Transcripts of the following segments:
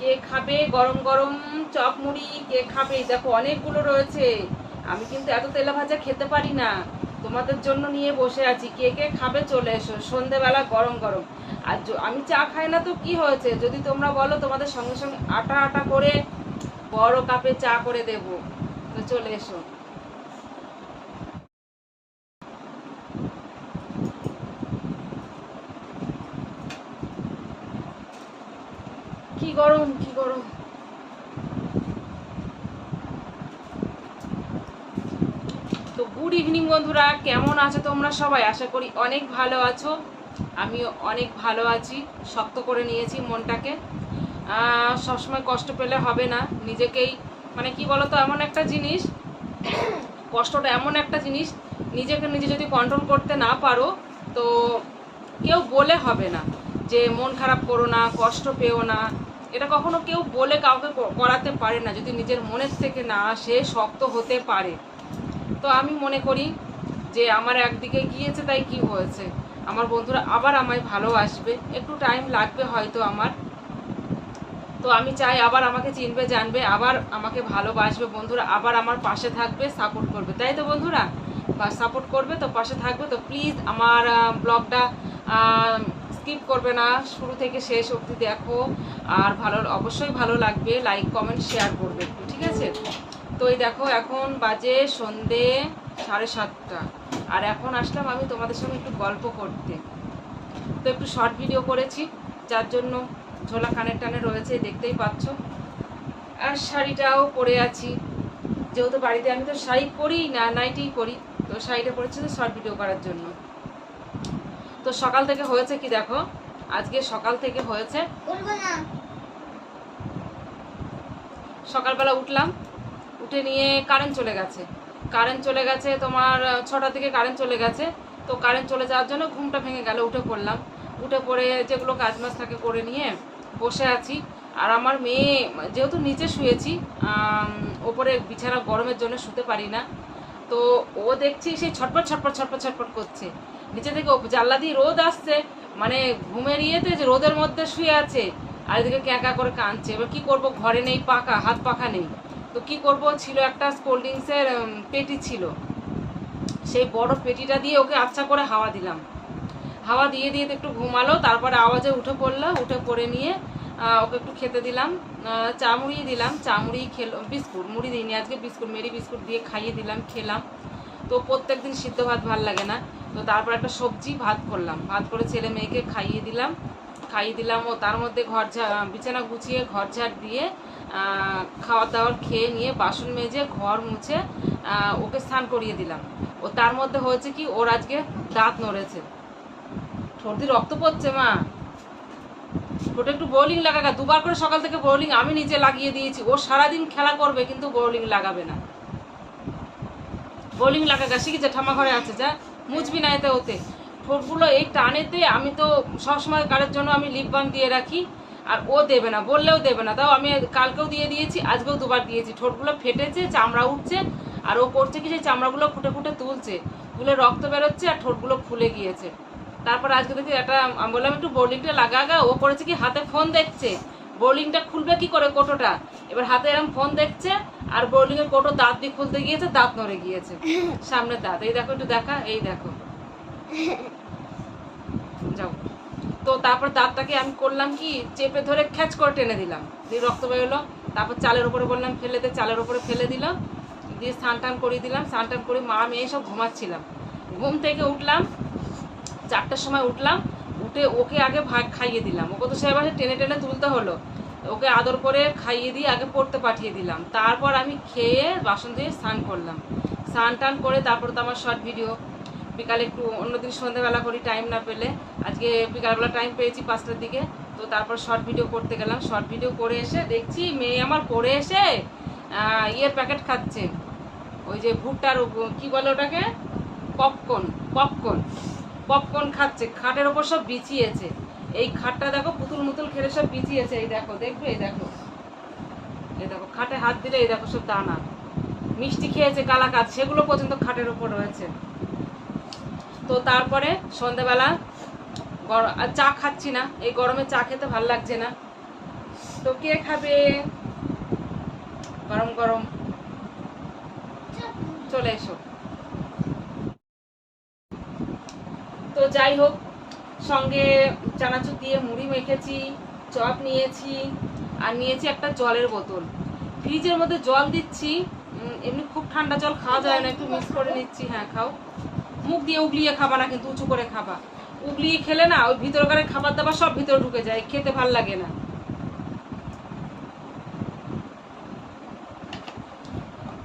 কে খাবে গরম গরম চপ মুড়ি, কে খাবে? দেখো অনেকগুলো রয়েছে। আমি কিন্তু এত তেলে ভাজা খেতে পারি না, তোমাদের জন্য নিয়ে বসে আছি। কে কে খাবে চলে এসো, সন্ধেবেলা গরম গরম। আর আমি চা খাই না তো কি হয়েছে, যদি তোমরা বলো তোমাদের সঙ্গে সঙ্গে আটা আটা করে বড় কাপে চা করে দেবো, তো চলে এসো। কি গরম, কি গরম। তো গুড ইভিনিং বন্ধুরা, কেমন আছো তোমরা সবাই? আশা করি অনেক ভালো আছো। আমিও অনেক ভালো আছি, শক্ত করে নিয়েছি মনটাকে। সবসময় কষ্ট পেলে হবে না, নিজেকেই মানে কি বলতো, এমন একটা জিনিস, কষ্টটা এমন একটা জিনিস, নিজেকে নিজে যদি কন্ট্রোল করতে না পারো তো কেউ বলে হবে না যে মন খারাপ করো না, কষ্ট পেও না। এটা কখনো কেউ বলে কাউকে করাতে পারে না, যদি নিজের মনের থেকে না আসে শক্ত হতে পারে। তো আমি মনে করি যে আমার একদিকে গিয়েছে তাই কি হয়েছে, আমার বন্ধুরা আবার আমায় ভালোবাসবে, একটু টাইম লাগবে হয়তো আমার। তো আমি চাই আবার আমাকে চিনবে জানবে, আবার আমাকে ভালোবাসবে বন্ধুরা, আবার আমার পাশে থাকবে, সাপোর্ট করবে। তাই তো বন্ধুরা, বা সাপোর্ট করবে তো, পাশে থাকবে তো। প্লিজ আমার ব্লগটা স্কিপ করবে না, শুরু থেকে শেষ অবধি দেখো। আর ভালো, অবশ্যই ভালো লাগবে, লাইক কমেন্ট শেয়ার করবে, ঠিক আছে? তো এই দেখো এখন বাজে সন্ধে 7:30, আর এখন আসলাম আমি তোমাদের সঙ্গে একটু গল্প করতে। তো একটু শর্ট ভিডিও করেছি, যার জন্য ঝোলা কানের টানে রয়েছে, দেখতেই পাচ্ছ। আর শাড়িটাও পরে আছি, যেহেতু বাড়িতে আমি তো শাড়ি পরি না, নাইটিই পরি, তো শাড়িটা পরেছি তো শর্ট ভিডিও করার জন্য। তো সকাল থেকে হয়েছে কি দেখো, আজকে সকাল থেকে হয়েছে, সকালবেলা উঠলাম, উঠে নিয়ে কারেন্ট চলে গেছে তোমার 6টার দিকে কারেন্ট চলে গেছে। তো কারেন্ট চলে যাওয়ার জন্য ঘুমটা ভেঙে গেল, উঠে পড়লাম। উঠে পড়ে যেগুলো কাজ মাছ থাকে করে নিয়ে বসে আছি। আর আমার মেয়ে, যেহেতু নিচে শুয়েছি, ওপরে বিছানা গরমের জন্য শুতে পারি না, তো ও দেখছি সেই ছটপট ছটপট ছটপট ছটপট করছে নিচে থেকে। জানলা দিয়ে রোদ আসছে, মানে ঘুমের ইয়েতে যে রোদের মধ্যে শুয়ে আছে, আর এদিকে ক্যাঁকা করে কাঁদছে। এবার কি করব, ঘরে নেই পাখা, হাত পাখা নেই, তো কি করব, ছিল একটা কোল্ড ড্রিঙ্কসের পেটি ছিল, সেই বড় পেটিটা দিয়ে ওকে আচ্ছা করে হাওয়া দিলাম। হাওয়া দিয়ে দিয়ে একটু ঘুমালো, তারপরে আওয়াজে উঠে পড়লো, উঠে পড়ে নিয়ে ওকে একটু খেতে দিলাম, চা মুড়ি দিলাম, চা মুড়ি খেলো, বিস্কুট, মুড়ি দিইনি আজকে, বিস্কুট, মেরি বিস্কুট দিয়ে খাইয়ে দিলাম, খেলাম। তো প্রত্যেক দিন সিদ্ধ ভাত ভাল লাগে না, তো তারপর একটা সবজি ভাত করলাম, ভাত করে ছেলে মেয়েকে খাইয়ে দিলাম। ও তার মধ্যে বিছানা গুছিয়ে ঘর ঝাড় দিয়ে খাওয়ার দাওয়ার খেয়ে নিয়ে বাসন মেজে ঘর মুছে ওকে স্নান করিয়ে দিলাম। ও তার মধ্যে হয়েছে কি, ওর আজকে দাঁত নড়েছে, সর্দি রক্ত পড়ছে মা, ওটা একটু বোলিং লাগা, দুবার করে সকাল থেকে বোলিং আমি নিজে লাগিয়ে দিয়েছি। ও সারাদিন খেলা করবে কিন্তু বোলিং লাগাবে না, বোলিং লাগা শিখেছে, ঠামা ঘরে আছে, যা মুছবি না এতে ওতে। ঠোঁটগুলো এই টানেতে, আমি তো সবসময় কারের জন্য আমি লিপ বাম দিয়ে রাখি, আর ও দেবে না, বললেও দেবে না। তাও আমি কালকেও দিয়ে দিয়েছি, আজকেও দুবার দিয়েছি। ঠোঁটগুলো ফেটেছে, চামড়া উঠছে, আর ও করছে কি, সেই চামড়াগুলো ফুটে ফুটে তুলে রক্ত বেরোচ্ছে, আর ঠোঁটগুলো ফুলে গিয়েছে। তারপর আজকে দেখি একটা, আমি বললাম একটু বোলিংটা লাগা, ও করেছে কি, হাতে ফোন দেখছে, বোলিংটা খুলবে কি করে কোটোটা, এবার হাতে এরকম ফোন দেখছে, আর বোলিং এর কোটো দাঁত দিয়ে খুলতে গিয়েছে, দাঁত নড়ে গিয়েছে, সামনের দাঁত। এই দেখো, একটু দেখা, এই দেখো, যাও। তো তারপর দাঁতটাকে আমি করলাম কি, চেপে ধরে খ্যাচ করে টেনে দিলাম, দিয়ে রক্ত বেরোলো। তারপর চালের উপরে বললাম ফেলে দে, চালের উপরে ফেলে দিলাম, দিয়ে স্নান টান করিয়ে দিলাম। স্নান টান করে মা মেয়ে সব ঘুমাচ্ছিলাম। ঘুম থেকে উঠলাম 4টার সময়, উঠে ওকে আগে ভাত খাইয়ে দিলাম। ওকে তো সেবার টেনে টেনে তুলতে হলো, ওকে আদর করে খাইয়ে দিয়ে আগে পড়তে পাঠিয়ে দিলাম। তারপর আমি খেয়ে বাসন দিয়ে স্নান করলাম, স্নান টান করে তারপর তো আমার শর্ট ভিডিও, বিকালে একটু, অন্যদিন সন্ধ্যাবেলা করি টাইম না পেলে, আজকে বিকালবেলা টাইম পেয়েছি 5টার দিকে। তো তারপর শর্ট ভিডিও করতে গেলাম, শর্ট ভিডিও করে এসে দেখছি মেয়ে আমার পড়ে এসে ইয়ের প্যাকেট খাচ্ছে, ওই যে ভুট্টার কি বলে ওটাকে, পপকর্ন খাচ্ছে, খাটের ওপর সব বিছিয়েছে। এই খাটটা দেখো পুতুল মুতুল খেলে সব বিছিয়েছে, এই দেখো, দেখবে, এই দেখো, খাটে হাত দিলে এই দেখো সব দানা, মিষ্টি খেয়েছে কালাকাঁদ, সেগুলো পর্যন্ত খাটের ওপর রয়েছে। তো তারপরে সন্ধ্যাবেলা আর চা খাচ্ছি না, এই গরমে চা খেতে ভালো লাগছে না, তো কে খাবে? গরম গরম চলে এসো। তো যাই হোক, সঙ্গে চানাচুর দিয়ে মুড়ি মেখেছি, চপ নিয়েছি, আর নিয়েছি একটা জলের বোতল। ফ্রিজের মধ্যে জল দিচ্ছি, এমনি খুব ঠান্ডা জল খাওয়া যায় না, একটু মিক্স করে নিচ্ছি। হ্যাঁ খাও, মুখ দিয়ে উগলিয়ে খাবা না, কিন্তু উঁচু করে খাবা। উগলিয়ে খেলে না ওই ভিতরকার খাবার দাবার সব ভিতরে ঢুকে যায়, খেতে ভাল লাগে না।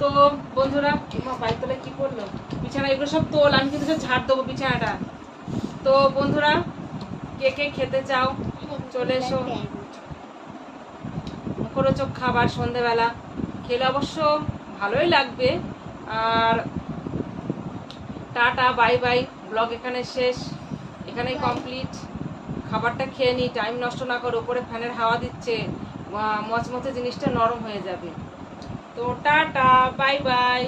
তো বন্ধুরা, বাইক তোলে কি করলো, বিছানা এগুলো সব তোল, আমি কিন্তু সব ঝাড় দেবো বিছানাটা। তো বন্ধুরা, কে কে খেতে চাও চলে এসো। মুখরোচক খাবার সন্ধেবেলা খেলে অবশ্য ভালোই লাগবে। আর টাটা বাই বাই, ব্লগ এখানে শেষ, এখানেই কমপ্লিট। খাবারটা খেয়ে নিই, টাইম নষ্ট না করে, উপরে ফ্যানের হাওয়া দিচ্ছে, মচমচে জিনিসটা নরম হয়ে যাবে। তো টাটা বাই বাই।